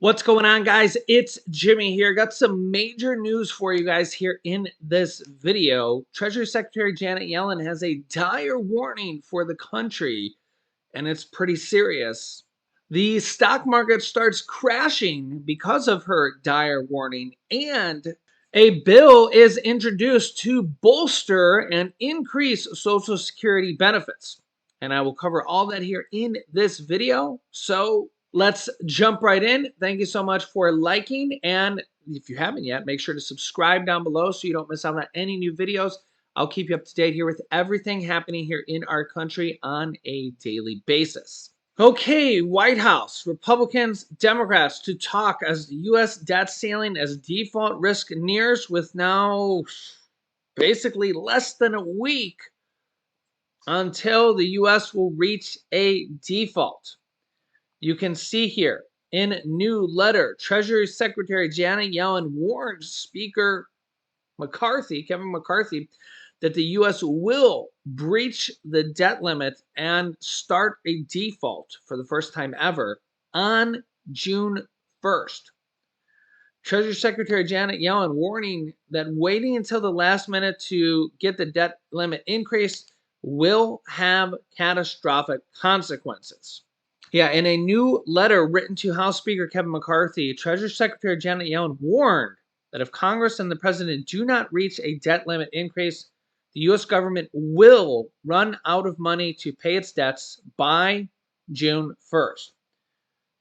What's going on, guys? It's Jimmy here. Got some major news for you guys here in this video. Treasury Secretary Janet Yellen has a dire warning for the country, and it's pretty serious. The stock market starts crashing because of her dire warning, and a bill is introduced to bolster and increase Social Security benefits. And I will cover all that here in this video. So let's jump right in. Thank you so much for liking. And if you haven't yet, make sure to subscribe down below so you don't miss out on any new videos. I'll keep you up to date here with everything happening here in our country on a daily basis. Okay, White House, Republicans, Democrats to talk as the U.S. debt ceiling as default risk nears, with now basically less than a week until the U.S. will reach a default. You can see here in new letter, Treasury Secretary Janet Yellen warned Speaker Kevin McCarthy, that the U.S. will breach the debt limit and start a default for the first time ever on June 1st. Treasury Secretary Janet Yellen warning that waiting until the last minute to get the debt limit increased will have catastrophic consequences. Yeah, in a new letter written to House Speaker Kevin McCarthy, Treasury Secretary Janet Yellen warned that if Congress and the president do not reach a debt limit increase, the U.S. government will run out of money to pay its debts by June 1st.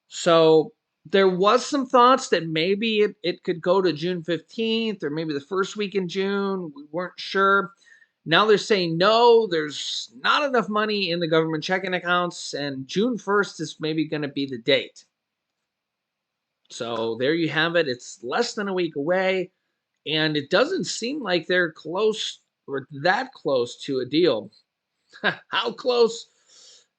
So there was some thoughts that maybe it could go to June 15th or maybe the first week in June. We weren't sure. Now they're saying no, there's not enough money in the government checking accounts, and June 1st is maybe going to be the date. So there you have it. It's less than a week away, and it doesn't seem like they're close or that close to a deal. How close?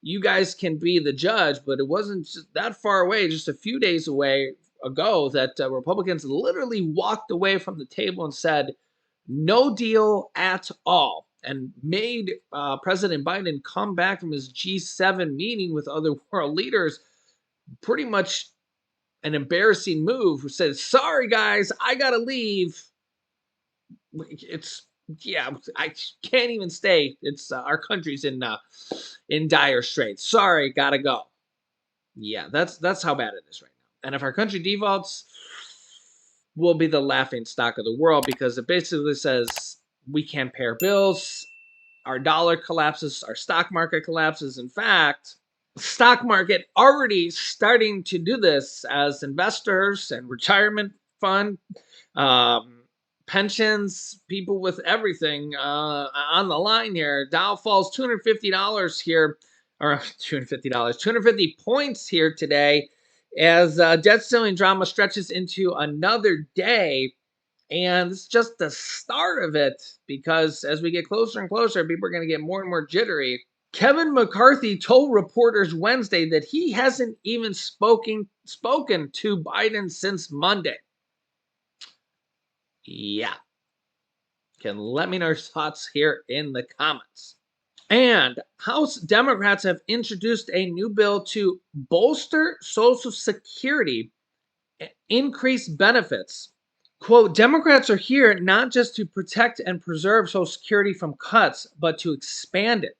You guys can be the judge, but it wasn't that far away, just a few days ago, that Republicans literally walked away from the table and said, no deal at all, and made President Biden come back from his G7 meeting with other world leaders. Pretty much an embarrassing move. Who said, sorry, guys, I got to leave. Yeah, I can't even stay. It's our country's in dire straits. Sorry, gotta go. Yeah, that's how bad it is right now. And if our country defaults, we'll be the laughing stock of the world, because it basically says we can't pay our bills, our dollar collapses, our stock market collapses. In fact, stock market already starting to do this as investors and retirement fund, pensions, people with everything on the line here. Dow falls $250 here, or $250, 250 points here today, as debt ceiling drama stretches into another day. And it's just the start of it, because as we get closer and closer, people are going to get more and more jittery. Kevin McCarthy told reporters Wednesday that he hasn't even spoken to Biden since Monday. Yeah. Can let me know your thoughts here in the comments. And House Democrats have introduced a new bill to bolster Social Security and increase benefits. Quote, Democrats are here not just to protect and preserve Social Security from cuts, but to expand it,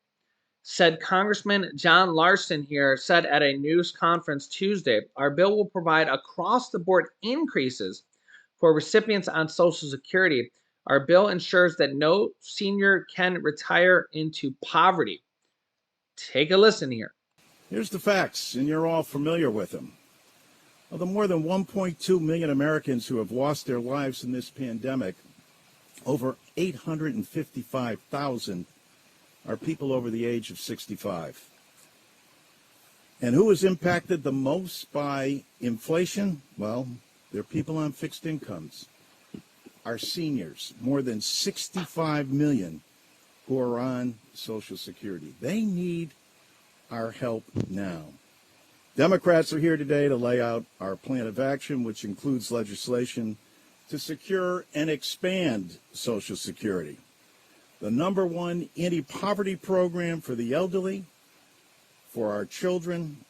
said Congressman John Larson here, said at a news conference Tuesday. Our bill will provide across-the-board increases for recipients on Social Security. Our bill ensures that no senior can retire into poverty. Take a listen here. Here's the facts, and you're all familiar with them. Of the more than 1.2 million Americans who have lost their lives in this pandemic, over 855,000 are people over the age of 65. And who is impacted the most by inflation? Well, they're people on fixed incomes. Our seniors, more than 65 million who are on Social Security. They need our help now. Democrats are here today to lay out our plan of action, which includes legislation to secure and expand Social Security, the number one anti-poverty program for the elderly, for our children,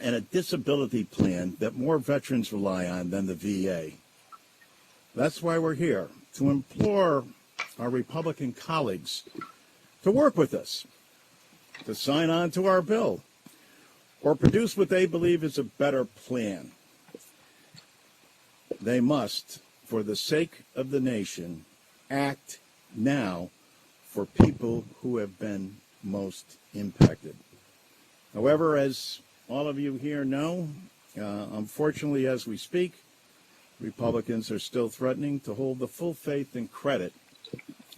and a disability plan that more veterans rely on than the VA. That's why we're here, to implore our Republican colleagues to work with us, to sign on to our bill, or produce what they believe is a better plan. They must, for the sake of the nation, act now for people who have been most impacted. However, as all of you here know, unfortunately, as we speak, Republicans are still threatening to hold the full faith and credit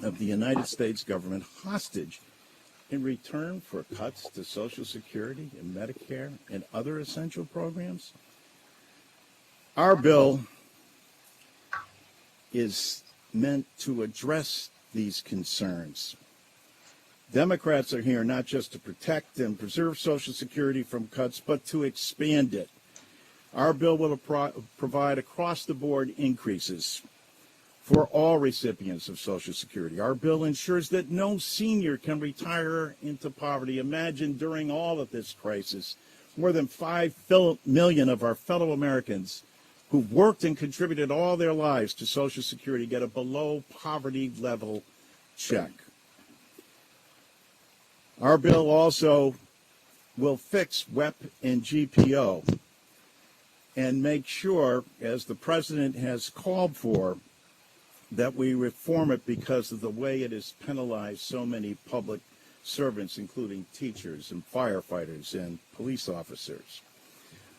of the United States government hostage in return for cuts to Social Security and Medicare and other essential programs. Our bill is meant to address these concerns. Democrats are here not just to protect and preserve Social Security from cuts, but to expand it. Our bill will provide across-the-board increases for all recipients of Social Security. Our bill ensures that no senior can retire into poverty. Imagine during all of this crisis, more than 5 million of our fellow Americans who've worked and contributed all their lives to Social Security get a below poverty level check. Our bill also will fix WEP and GPO and make sure, as the president has called for, that we reform it because of the way it has penalized so many public servants, including teachers and firefighters and police officers.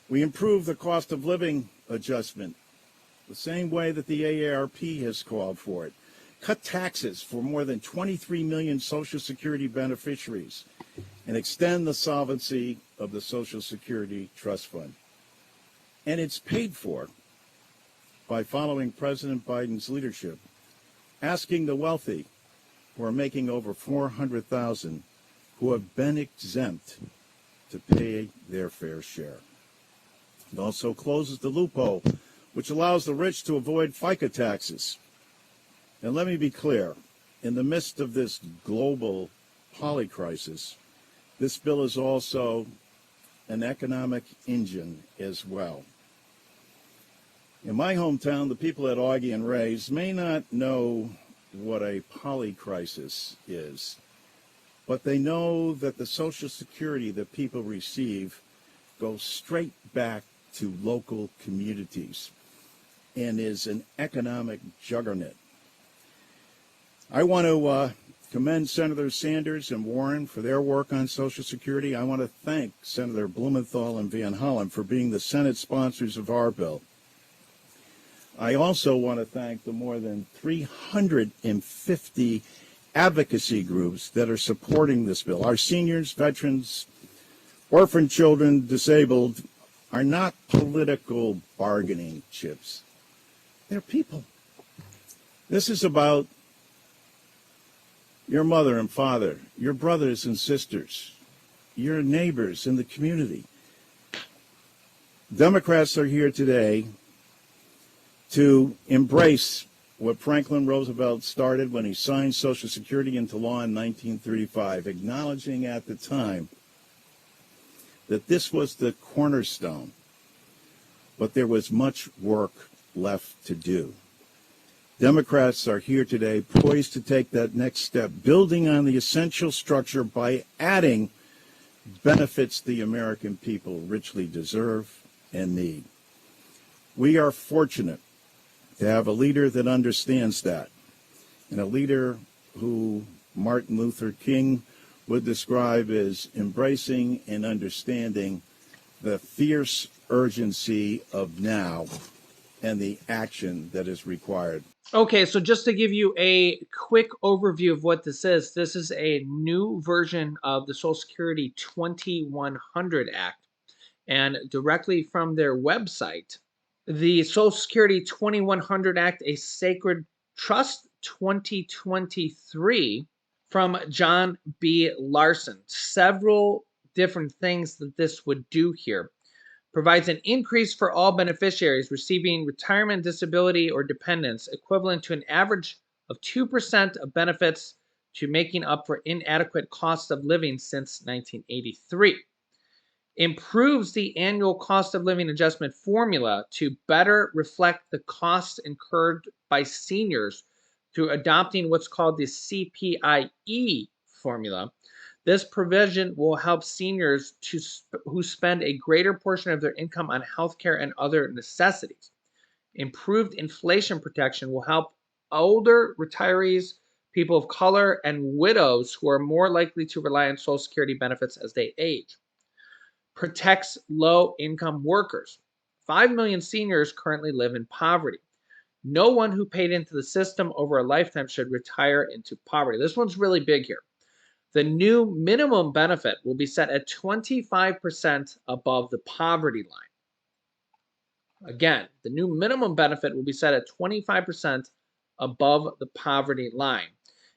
We improve the cost of living adjustment the same way that the AARP has called for it. Cut taxes for more than 23 million Social Security beneficiaries and extend the solvency of the Social Security Trust Fund. And it's paid for by following President Biden's leadership, asking the wealthy who are making over $400,000 who have been exempt to pay their fair share. It also closes the loophole which allows the rich to avoid FICA taxes. And let me be clear, in the midst of this global polycrisis, this bill is also an economic engine as well. In my hometown, the people at Augie and Ray's may not know what a polycrisis is, but they know that the Social Security that people receive goes straight back to local communities and is an economic juggernaut. I want to commend Senators Sanders and Warren for their work on Social Security. I want to thank Senator Blumenthal and Van Hollen for being the Senate sponsors of our bill. I also want to thank the more than 350 advocacy groups that are supporting this bill. Our seniors, veterans, orphan children, disabled are not political bargaining chips. They're people. This is about your mother and father, your brothers and sisters, your neighbors in the community. Democrats are here today to embrace what Franklin Roosevelt started when he signed Social Security into law in 1935, acknowledging at the time that this was the cornerstone, but there was much work left to do. Democrats are here today poised to take that next step, building on the essential structure by adding benefits the American people richly deserve and need. We are fortunate to have a leader that understands that, and a leader who Martin Luther King would describe as embracing and understanding the fierce urgency of now and the action that is required. Okay, so just to give you a quick overview of what this is a new version of the Social Security 2100 Act. And directly from their website, the Social Security 2100 Act, a Sacred Trust 2023 from John B. Larson. Several different things that this would do here. Provides an increase for all beneficiaries receiving retirement, disability, or dependents equivalent to an average of 2% of benefits to making up for inadequate cost of living since 1983. Improves the annual cost of living adjustment formula to better reflect the costs incurred by seniors through adopting what's called the CPIE formula. This provision will help seniors who spend a greater portion of their income on healthcare and other necessities. Improved inflation protection will help older retirees, people of color, and widows who are more likely to rely on Social Security benefits as they age. Protects low income workers. 5 million seniors currently live in poverty. No one who paid into the system over a lifetime should retire into poverty. This one's really big here. The new minimum benefit will be set at 25% above the poverty line. Again, the new minimum benefit will be set at 25% above the poverty line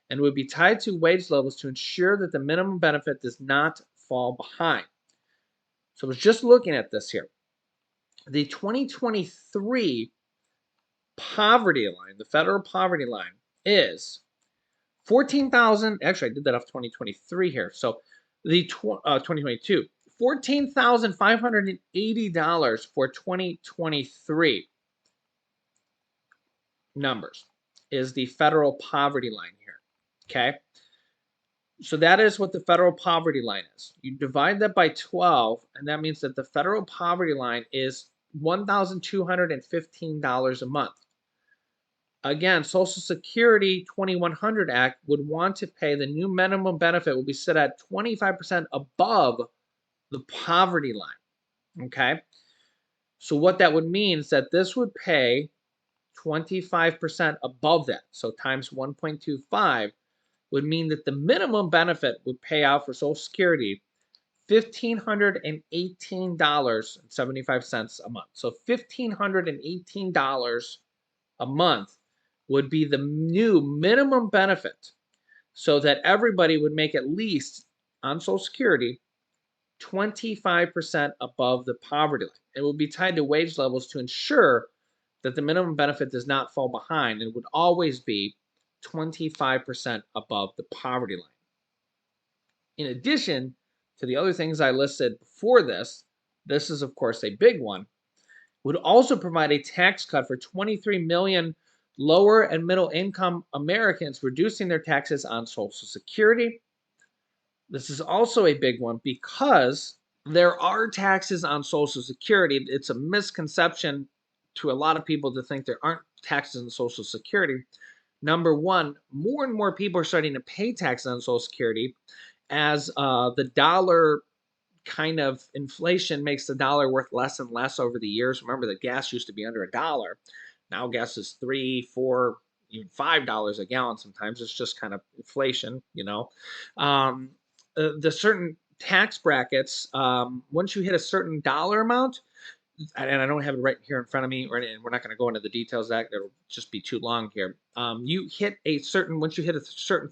and would be tied to wage levels to ensure that the minimum benefit does not fall behind. So I was just looking at this here. The 2023 poverty line, the federal poverty line, is 14,000. Actually, I did that off 2023 here. So the 2022, $14,580 for 2023 numbers is the federal poverty line here. Okay. So that is what the federal poverty line is. You divide that by 12, and that means that the federal poverty line is $1,215 a month. Again, Social Security 2100 Act would want to pay the new minimum benefit will be set at 25% above the poverty line. Okay. So what that would mean is that this would pay 25% above that. So times 1.25 would mean that the minimum benefit would pay out for Social Security $1,518.75 a month. So $1,518 a month would be the new minimum benefit, so that everybody would make at least on Social Security 25% above the poverty line. It will be tied to wage levels to ensure that the minimum benefit does not fall behind and would always be 25% above the poverty line. In addition to the other things I listed before this is of course a big one, would also provide a tax cut for 23 million lower and middle income Americans, reducing their taxes on Social Security. This is also a big one because there are taxes on Social Security. It's a misconception to a lot of people to think there aren't taxes on Social Security. Number one, more and more people are starting to pay taxes on Social Security as the dollar kind of inflation makes the dollar worth less and less over the years. Remember that gas used to be under $1. Now gas is $3, $4, even $5 a gallon. Sometimes it's just kind of inflation, you know. The certain tax brackets, once you hit a certain dollar amount, and I don't have it right here in front of me, and we're not going to go into the details of that. It'll just be too long here. Once you hit a certain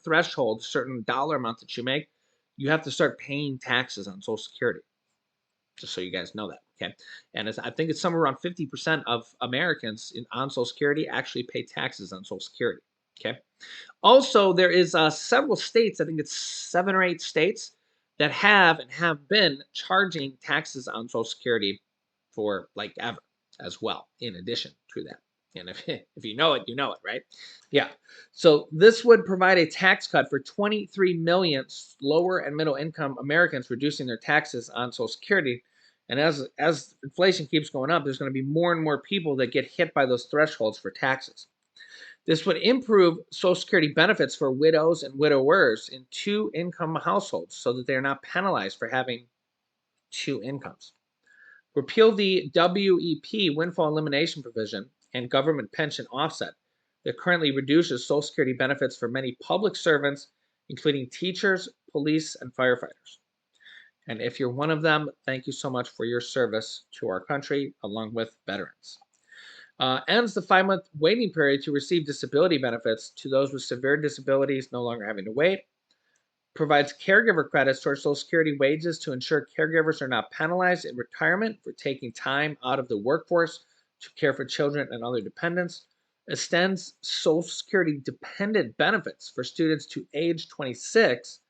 threshold, certain dollar amount that you make, you have to start paying taxes on Social Security. Just so you guys know that, okay? And I think it's somewhere around 50% of Americans on Social Security actually pay taxes on Social Security, okay? Also, there is several states, I think it's 7 or 8 states, that have been charging taxes on Social Security for like ever as well, in addition to that. And if you know it, you know it, right? Yeah. So this would provide a tax cut for 23 million lower and middle income Americans, reducing their taxes on Social Security. And as inflation keeps going up, there's going to be more and more people that get hit by those thresholds for taxes. This would improve Social Security benefits for widows and widowers in 2-income households so that they are not penalized for having 2 incomes. Repeal the WEP windfall elimination provision and government pension offset that currently reduces Social Security benefits for many public servants, including teachers, police, and firefighters. And if you're one of them, thank you so much for your service to our country, along with veterans. Ends the 5-month waiting period to receive disability benefits to those with severe disabilities no longer having to wait. Provides caregiver credits towards Social Security wages to ensure caregivers are not penalized in retirement for taking time out of the workforce to care for children and other dependents. Extends Social Security dependent benefits for students to age 26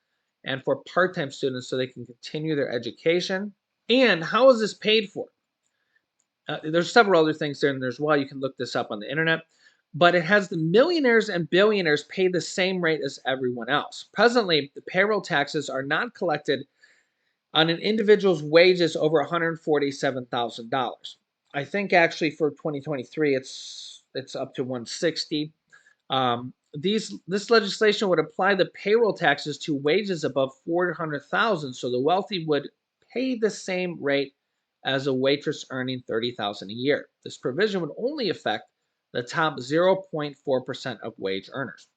and for part-time students so they can continue their education. And how is this paid for? There's several other things there, and there's why you can look this up on the internet. But it has the millionaires and billionaires pay the same rate as everyone else. Presently, the payroll taxes are not collected on an individual's wages over $147,000. I think actually for 2023, it's up to 160. This legislation would apply the payroll taxes to wages above 400,000, so the wealthy would pay the same rate as a waitress earning 30,000 a year. This provision would only affect the top 0.4% of wage earners.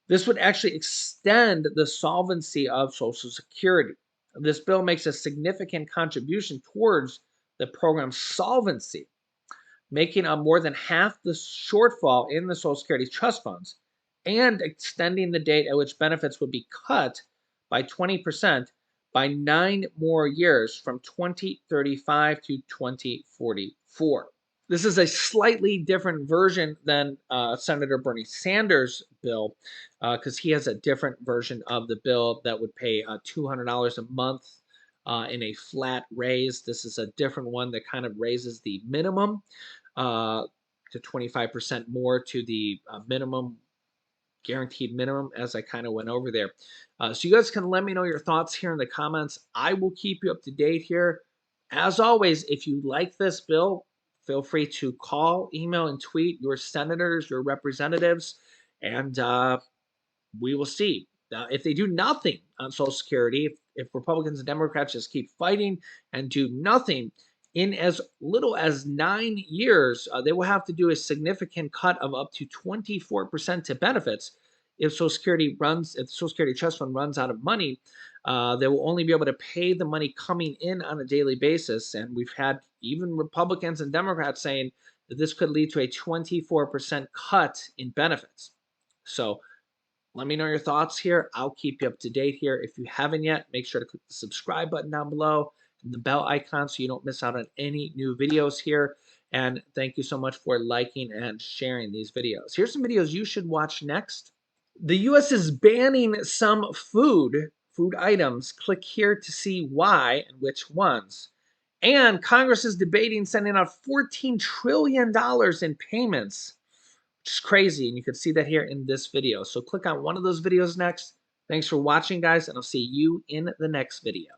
This would actually extend the solvency of Social Security. This bill makes a significant contribution towards the program's solvency, making up more than half the shortfall in the Social Security trust funds and extending the date at which benefits would be cut by 20% by 9 more years from 2035 to 2044. This is a slightly different version than Senator Bernie Sanders' bill because he has a different version of the bill that would pay $200 a month in a flat raise. This is a different one that kind of raises the minimum to 25% more to the minimum guaranteed minimum, as I kind of went over there. So you guys can let me know your thoughts here in the comments. I will keep you up to date here. As always, if you like this bill, feel free to call, email, and tweet your senators, your representatives, and we will see. If they do nothing on Social Security, if Republicans and Democrats just keep fighting and do nothing, in as little as 9 years, they will have to do a significant cut of up to 24% to benefits. If the Social Security Trust Fund runs out of money, they will only be able to pay the money coming in on a daily basis. And we've had even Republicans and Democrats saying that this could lead to a 24% cut in benefits. So let me know your thoughts here. I'll keep you up to date here. If you haven't yet, make sure to click the subscribe button down below and the bell icon so you don't miss out on any new videos here. And thank you so much for liking and sharing these videos. Here's some videos you should watch next. The US is banning some food items. Click here to see why and which ones. And Congress is debating sending out $14 trillion in payments, which is crazy. And you can see that here in this video. So click on one of those videos next. Thanks for watching, guys, and I'll see you in the next video.